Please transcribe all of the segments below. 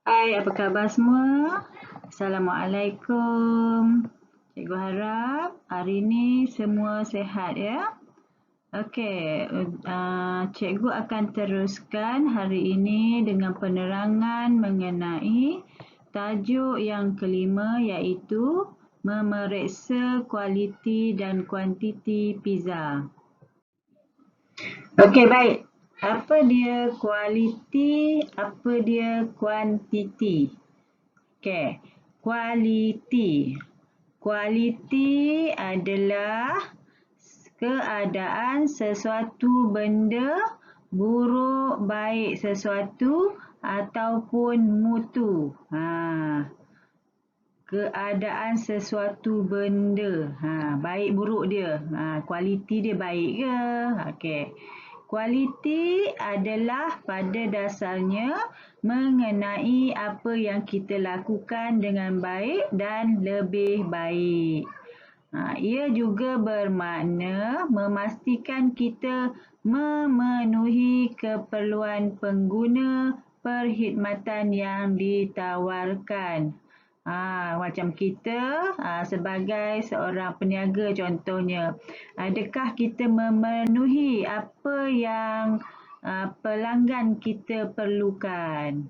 Hai, apa khabar semua? Assalamualaikum. Cikgu harap hari ini semua sihat ya. Okey, cikgu akan teruskan hari ini dengan penerangan mengenai tajuk yang kelima iaitu memeriksa kualiti dan kuantiti pizza. Okey, baik. Apa dia kualiti, apa dia kuantiti? Okey, kualiti. Kualiti adalah keadaan sesuatu benda, buruk baik sesuatu ataupun mutu. Keadaan sesuatu benda. Baik buruk dia. Kualiti dia baik ke? Okey. Kualiti adalah pada dasarnya mengenai apa yang kita lakukan dengan baik dan lebih baik. Ia juga bermakna memastikan kita memenuhi keperluan pengguna perkhidmatan yang ditawarkan. Macam kita sebagai seorang peniaga contohnya, adakah kita memenuhi apa yang pelanggan kita perlukan?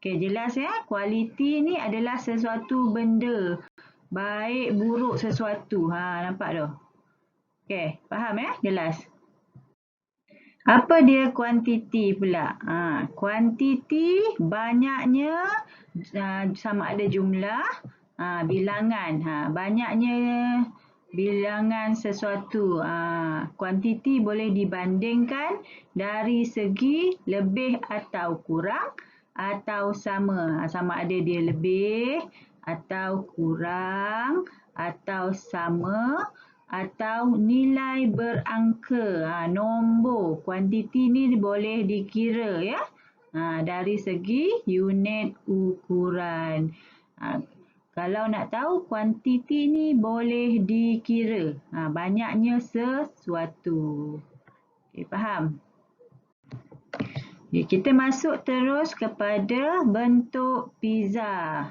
Okey, jelas ya, kualiti ni adalah sesuatu benda, baik buruk sesuatu. Nampak tu? Okey, faham ya? Jelas. Apa dia kuantiti pula? Kuantiti banyaknya sama ada jumlah, bilangan. Banyaknya bilangan sesuatu. Kuantiti boleh dibandingkan dari segi lebih atau kurang atau sama. Sama ada dia lebih atau kurang atau sama atau nilai berangka, nombor. Kuantiti ni boleh dikira ya, dari segi unit ukuran. Kalau nak tahu kuantiti ni boleh dikira, banyaknya sesuatu. Okay, faham? Okay, kita masuk terus kepada bentuk pizza.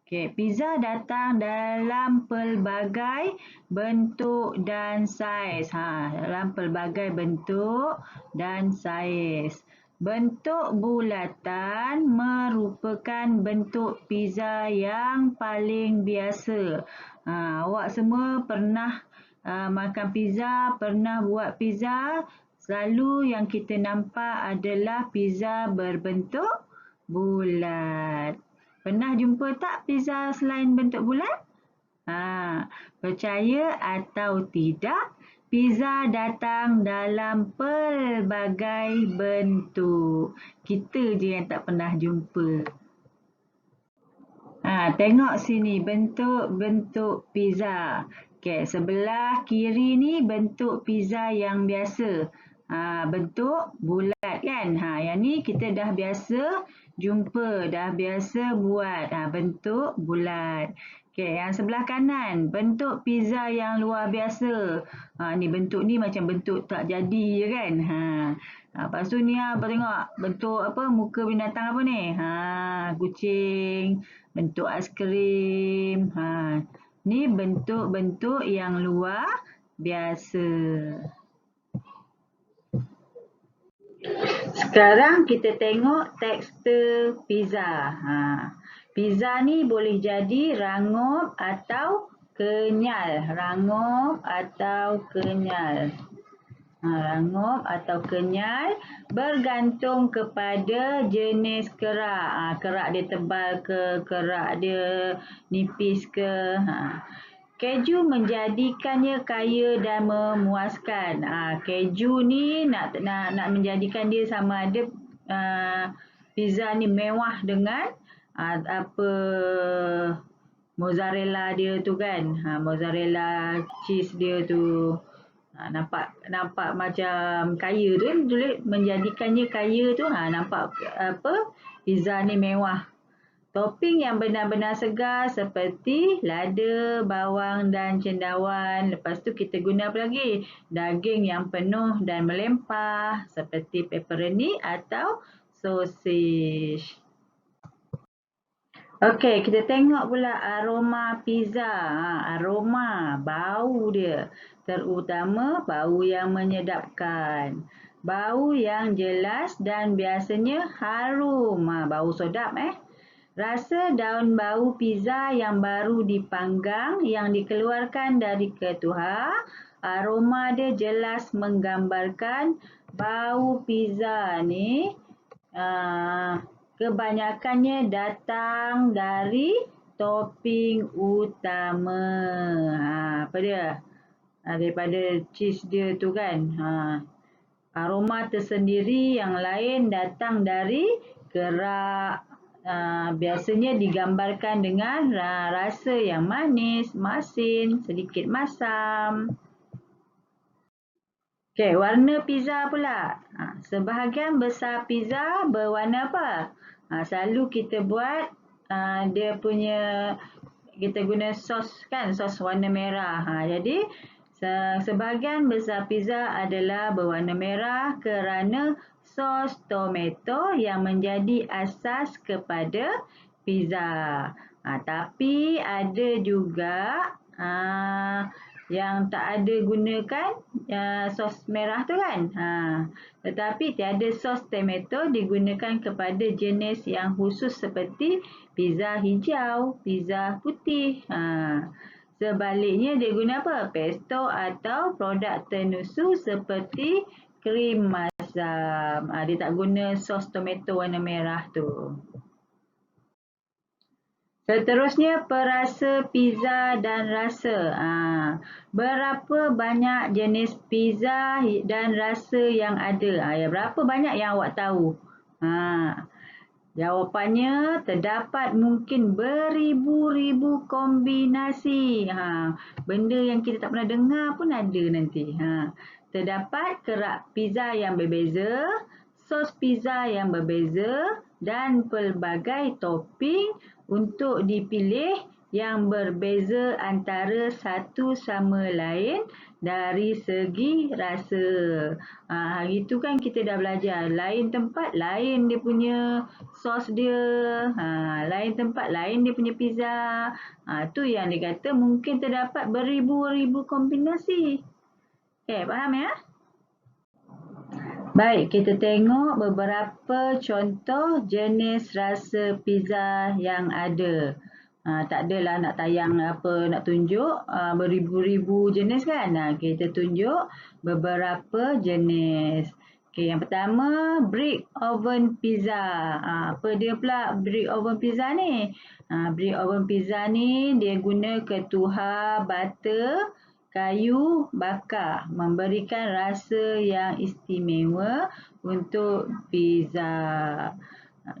Okay, pizza datang dalam pelbagai bentuk dan saiz. Dalam pelbagai bentuk dan saiz. Bentuk bulatan merupakan bentuk pizza yang paling biasa. Awak semua pernah makan pizza, pernah buat pizza. Selalu yang kita nampak adalah pizza berbentuk bulat. Pernah jumpa tak pizza selain bentuk bulat? Percaya atau tidak, pizza datang dalam pelbagai bentuk. Kita je yang tak pernah jumpa. Tengok sini bentuk-bentuk pizza. Okey, sebelah kiri ni bentuk pizza yang biasa. Bentuk bulat kan? Yang ni kita dah biasa jumpa, dah biasa buat bentuk bulat. Okey, yang sebelah kanan bentuk pizza yang luar biasa. Ni bentuk ni macam bentuk tak jadi je kan? Lepas tu ni apa tengok bentuk apa muka binatang apa ni? Kucing, bentuk aiskrim. Ni bentuk-bentuk yang luar biasa. Sekarang kita tengok tekstur pizza. Pizza ni boleh jadi rangup atau kenyal. Rangup atau kenyal. Rangup atau kenyal bergantung kepada jenis kerak. Kerak dia tebal ke, kerak dia nipis ke. Keju menjadikannya kaya dan memuaskan. Keju ni nak menjadikan dia sama ada pizza ni mewah dengan apa mozzarella dia tu kan. Mozzarella cheese dia tu. Nampak macam kaya tu kan, menjadikannya kaya tu nampak apa pizza ni mewah. Topping yang benar-benar segar seperti lada, bawang dan cendawan. Lepas tu kita guna apa lagi? Daging yang penuh dan melempah seperti pepperoni atau sosis. Okey, kita tengok pula aroma pizza. Aroma, bau dia. Terutama bau yang menyedapkan. Bau yang jelas dan biasanya harum. Bau sedap Rasa daun bau pizza yang baru dipanggang yang dikeluarkan dari ketuha. Aroma dia jelas menggambarkan bau pizza ni kebanyakannya datang dari topping utama. Apa dia? Daripada cheese dia tu kan. Aroma tersendiri yang lain datang dari kerak. Biasanya digambarkan dengan rasa yang manis, masin, sedikit masam. Okey, warna pizza pula. Sebahagian besar pizza berwarna apa? Selalu kita buat dia punya, kita guna sos kan, sos warna merah. Jadi sebahagian besar pizza adalah berwarna merah kerana sos tomato yang menjadi asas kepada pizza. Tapi ada juga yang tak ada gunakan sos merah tu kan. Tetapi tiada sos tomato digunakan kepada jenis yang khusus seperti pizza hijau, pizza putih. Sebaliknya dia guna apa? Pesto atau produk tenusu seperti krim masam. Dia tak guna sos tomato warna merah tu. Seterusnya, perasa pizza dan rasa. Berapa banyak jenis pizza dan rasa yang ada? Berapa banyak yang awak tahu? Jawapannya, terdapat mungkin beribu-ribu kombinasi. Benda yang kita tak pernah dengar pun ada nanti. Terdapat kerak pizza yang berbeza, sos pizza yang berbeza dan pelbagai topping untuk dipilih yang berbeza antara satu sama lain dari segi rasa. Hari tu kan kita dah belajar, lain tempat lain dia punya sos dia, lain tempat lain dia punya pizza. Tu yang dia kata mungkin terdapat beribu-ribu kombinasi. Okey, faham ya? Baik, kita tengok beberapa contoh jenis rasa pizza yang ada. Tak adalah nak tayang apa, nak tunjuk beribu-ribu jenis kan. Kita tunjuk beberapa jenis. Okey, yang pertama brick oven pizza. Apa dia pula brick oven pizza ni? Brick oven pizza ni dia guna ketuha butter, kayu bakar, memberikan rasa yang istimewa untuk pizza.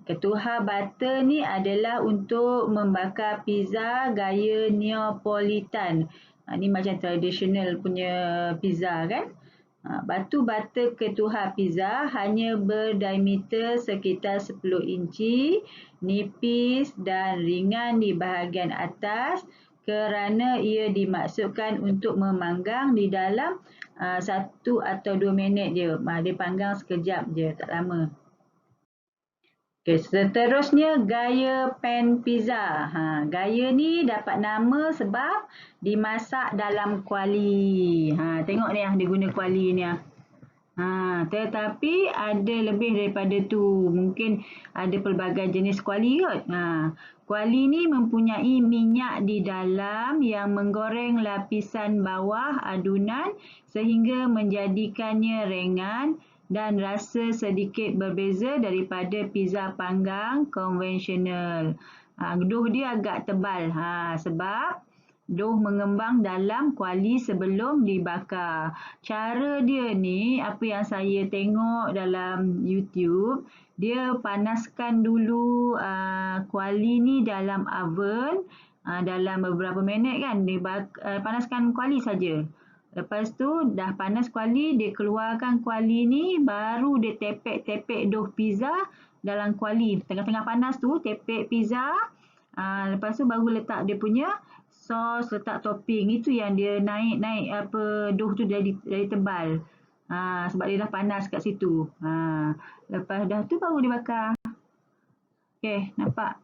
Ketuha butter ni adalah untuk membakar pizza gaya Neapolitan. Ni macam traditional punya pizza kan. Batu butter ketuha pizza hanya berdiameter sekitar 10 inci, nipis dan ringan di bahagian atas kerana ia dimaksudkan untuk memanggang di dalam 1 atau 2 minit je. Dia panggang sekejap je, tak lama. Okey, seterusnya gaya pan pizza. Gaya ni dapat nama sebab dimasak dalam kuali. Tengok ni dia guna kuali ni. Tetapi ada lebih daripada tu. Mungkin ada pelbagai jenis kuali kot. Kuali ni mempunyai minyak di dalam yang menggoreng lapisan bawah adunan sehingga menjadikannya ringan dan rasa sedikit berbeza daripada pizza panggang konvensional. Dough dia agak tebal sebab dough mengembang dalam kuali sebelum dibakar. Cara dia ni, apa yang saya tengok dalam YouTube, dia panaskan dulu kuali ni dalam oven dalam beberapa minit kan. Dia panaskan kuali saja. Lepas tu dah panas kuali, dia keluarkan kuali ni, baru dia tepek-tepek dough pizza dalam kuali. Tengah-tengah panas tu, tepek pizza. Lepas tu baru letak dia punya sos, letak topping. Itu yang dia naik dough tu jadi tebal. Sebab dia dah panas kat situ. Lepas dah tu baru dibakar. Okey, nampak?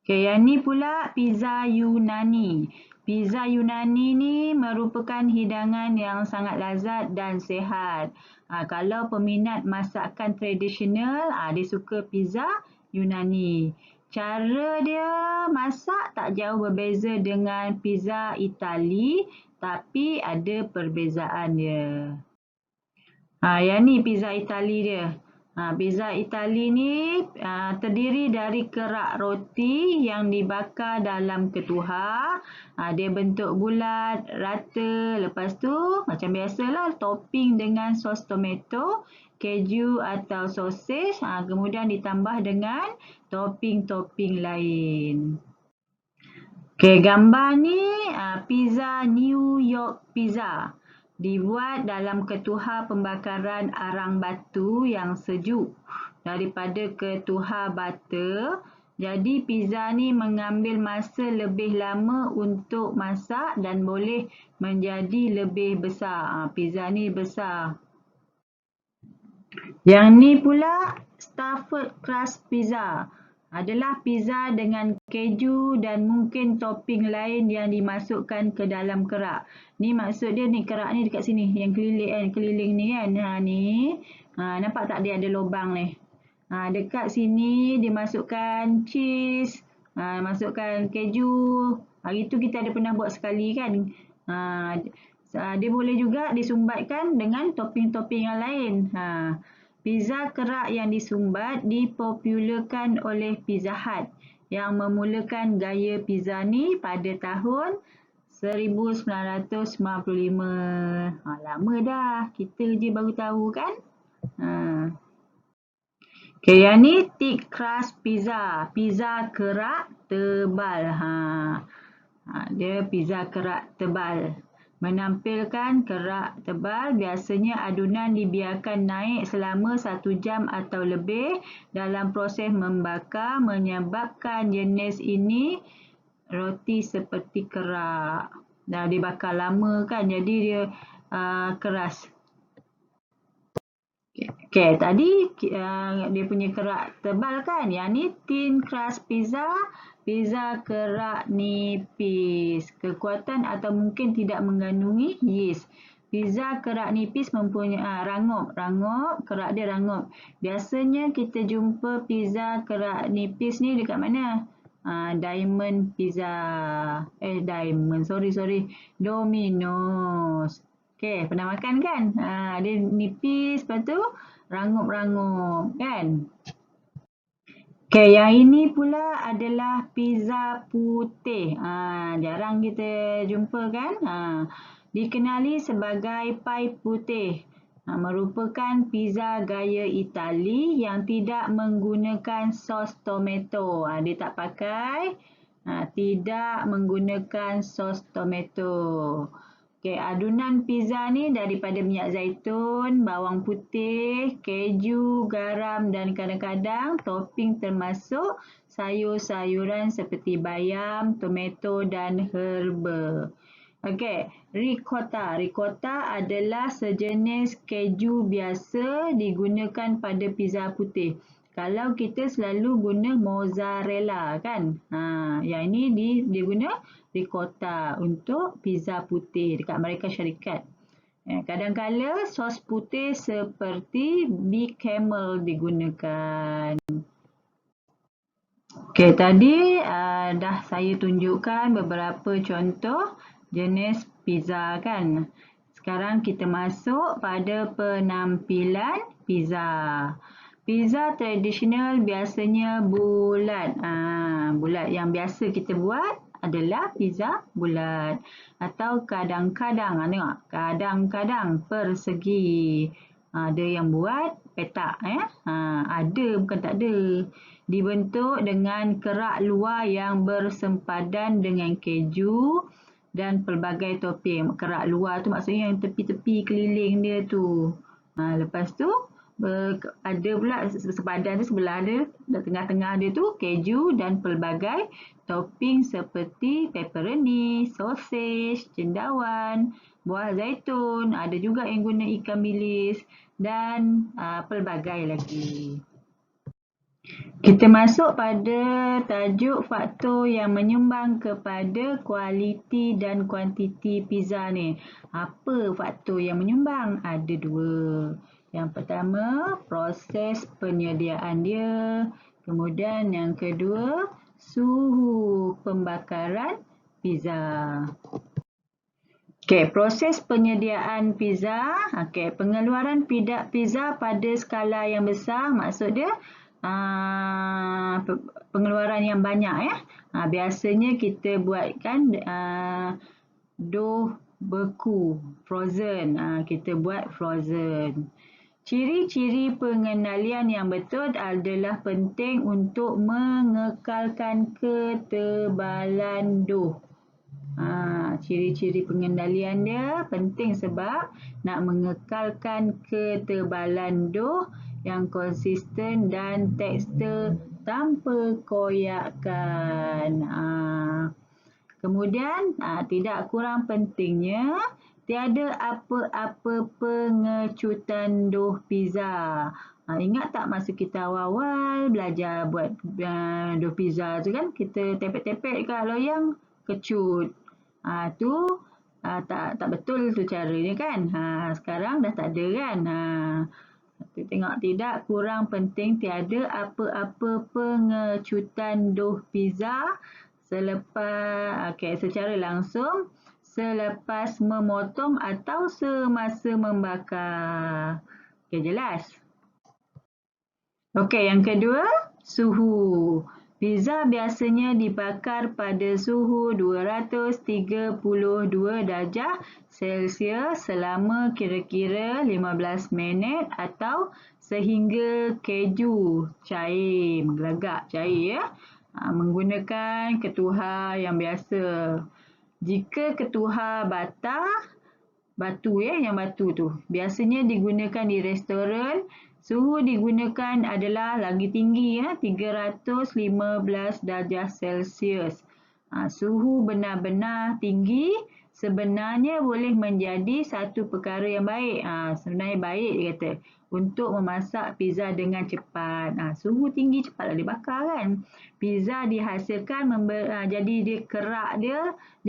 Okey, yang ni pula pizza Yunani. Pizza Yunani ni merupakan hidangan yang sangat lazat dan sihat. Kalau peminat masakan tradisional, dia suka pizza Yunani. Cara dia masak tak jauh berbeza dengan pizza Itali, tapi ada perbezaan dia. Yang ni pizza Itali dia. Pizza Itali ni terdiri dari kerak roti yang dibakar dalam ketuhar. Dia bentuk bulat, rata. Lepas tu macam biasalah topping dengan sos tomato, keju atau sosis. Kemudian ditambah dengan topping-topping lain. Okey, gambar ni pizza New York Pizza. Dibuat dalam ketuhar pembakaran arang batu yang sejuk daripada ketuhar bata. Jadi pizza ni mengambil masa lebih lama untuk masak dan boleh menjadi lebih besar. Pizza ni besar. Yang ni pula stuffed crust pizza. Adalah pizza dengan keju dan mungkin topping lain yang dimasukkan ke dalam kerak. Ni maksud dia ni kerak ni dekat sini yang keliling ni kan. Ni. Nampak tak dia ada lubang ni. Dekat sini dimasukkan cheese, masukkan keju. Hari tu kita ada pernah buat sekali kan. Dia boleh juga disumbatkan dengan topping-topping yang lain. Pizza kerak yang disumbat dipopularkan oleh Pizza Hut yang memulakan gaya pizza ni pada tahun 1995. Lama dah. Kita je baru tahu kan. Okey, yang ni thick crust pizza. Pizza kerak tebal. Dia pizza kerak tebal. Menampilkan kerak tebal, biasanya adunan dibiarkan naik selama 1 jam atau lebih dalam proses membakar menyebabkan jenis ini roti seperti kerak. Dah dibakar lama kan, jadi dia keras. Okey, tadi dia punya kerak tebal kan. Yang ni thin crust pizza. Pizza kerak nipis. Kekuatan atau mungkin tidak mengandungi yeast. Pizza kerak nipis mempunyai rangup. Kerak dia rangup. Biasanya kita jumpa pizza kerak nipis ni dekat mana? Diamond Pizza. Domino's. Okey, pernah makan kan? Dia nipis, lepas tu rangup-rangup kan? Okey, yang ini pula adalah pizza putih. Jarang kita jumpa kan? Dikenali sebagai pai putih. Merupakan pizza gaya Itali yang tidak menggunakan sos tomato. Dia tak pakai. Tidak menggunakan sos tomato. Okey, adunan pizza ni daripada minyak zaitun, bawang putih, keju, garam dan kadang-kadang topping termasuk sayur-sayuran seperti bayam, tomato dan herba. Okey, ricotta. Ricotta adalah sejenis keju biasa digunakan pada pizza putih. Kalau kita selalu guna mozzarella kan. Yang ini dia guna ricotta untuk pizza putih dekat Amerika Syarikat. Kadang-kala sos putih seperti bechamel digunakan. Okey, tadi dah saya tunjukkan beberapa contoh jenis pizza kan. Sekarang kita masuk pada penampilan pizza. Pizza tradisional biasanya bulat. Bulat yang biasa kita buat adalah pizza bulat. Atau kadang-kadang, tengok, kadang-kadang persegi. Ada yang buat petak. Ada, bukan tak ada. Dibentuk dengan kerak luar yang bersempadan dengan keju dan pelbagai topping. Kerak luar tu maksudnya yang tepi-tepi keliling dia tu. Lepas tu ada pula sepadan tu sebelah dia, tengah-tengah dia tu keju dan pelbagai topping seperti pepperoni, sosis, cendawan, buah zaitun, ada juga yang guna ikan bilis dan pelbagai lagi. Kita masuk pada tajuk faktor yang menyumbang kepada kualiti dan kuantiti pizza ni. Apa faktor yang menyumbang? Ada dua. Yang pertama, proses penyediaan dia. Kemudian yang kedua, suhu pembakaran pizza. Okey, proses penyediaan pizza. Okey, pengeluaran pizza pada skala yang besar maksud dia pengeluaran yang banyak ya. Biasanya kita buatkan dough beku, frozen. Kita buat frozen. Ciri-ciri pengendalian yang betul adalah penting untuk mengekalkan ketebalan dough. Ciri-ciri pengendalian dia penting sebab nak mengekalkan ketebalan dough yang konsisten dan tekstur tanpa koyakan. Kemudian tidak kurang pentingnya, tiada apa-apa pengecutan dough pizza. Ingat tak masa kita awal-awal belajar buat dough pizza tu kan, kita tepek-tepek kat loyang, kecut. Tak betul tu caranya kan. Sekarang dah tak ada kan. Tengok, tidak kurang penting, tiada apa-apa pengecutan dough pizza secara langsung, selepas memotong atau semasa membakar. Jelas? Yang kedua, suhu. Pizza biasanya dibakar pada suhu 232 darjah Celsius selama kira-kira 15 minit atau sehingga keju cair, menggelagak cair ya. Menggunakan ketuhar yang biasa. Jika ketuhar batu tu biasanya digunakan di restoran, suhu digunakan adalah lagi tinggi 315 darjah Celsius. Suhu benar-benar tinggi sebenarnya boleh menjadi satu perkara yang baik. Sebenarnya baik dia kata untuk memasak pizza dengan cepat. Suhu tinggi cepatlah dibakar kan. Pizza dihasilkan jadi dia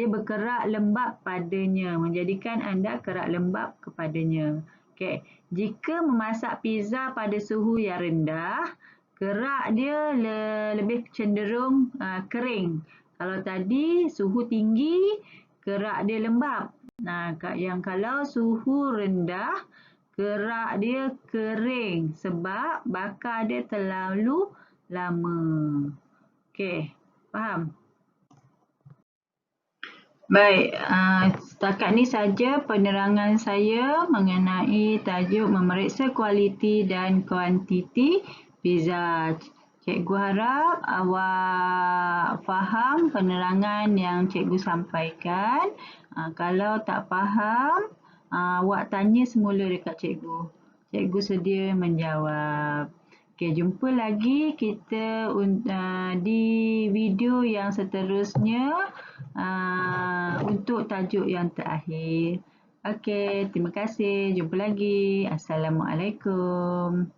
berkerak lembap padanya, menjadikan anda kerak lembap kepadanya. Okey, jika memasak pizza pada suhu yang rendah, kerak dia lebih cenderung kering. Kalau tadi suhu tinggi, kerak dia lembap. Kalau suhu rendah, kerak dia kering sebab bakar dia terlalu lama. Okey, faham? Baik, setakat ni saja penerangan saya mengenai tajuk memeriksa kualiti dan kuantiti pizza. Cikgu harap awak faham penerangan yang cikgu sampaikan. Kalau tak faham, awak tanya semula dekat cikgu. Cikgu sedia menjawab. Okey, jumpa lagi kita di video yang seterusnya untuk tajuk yang terakhir. Okey, terima kasih. Jumpa lagi. Assalamualaikum.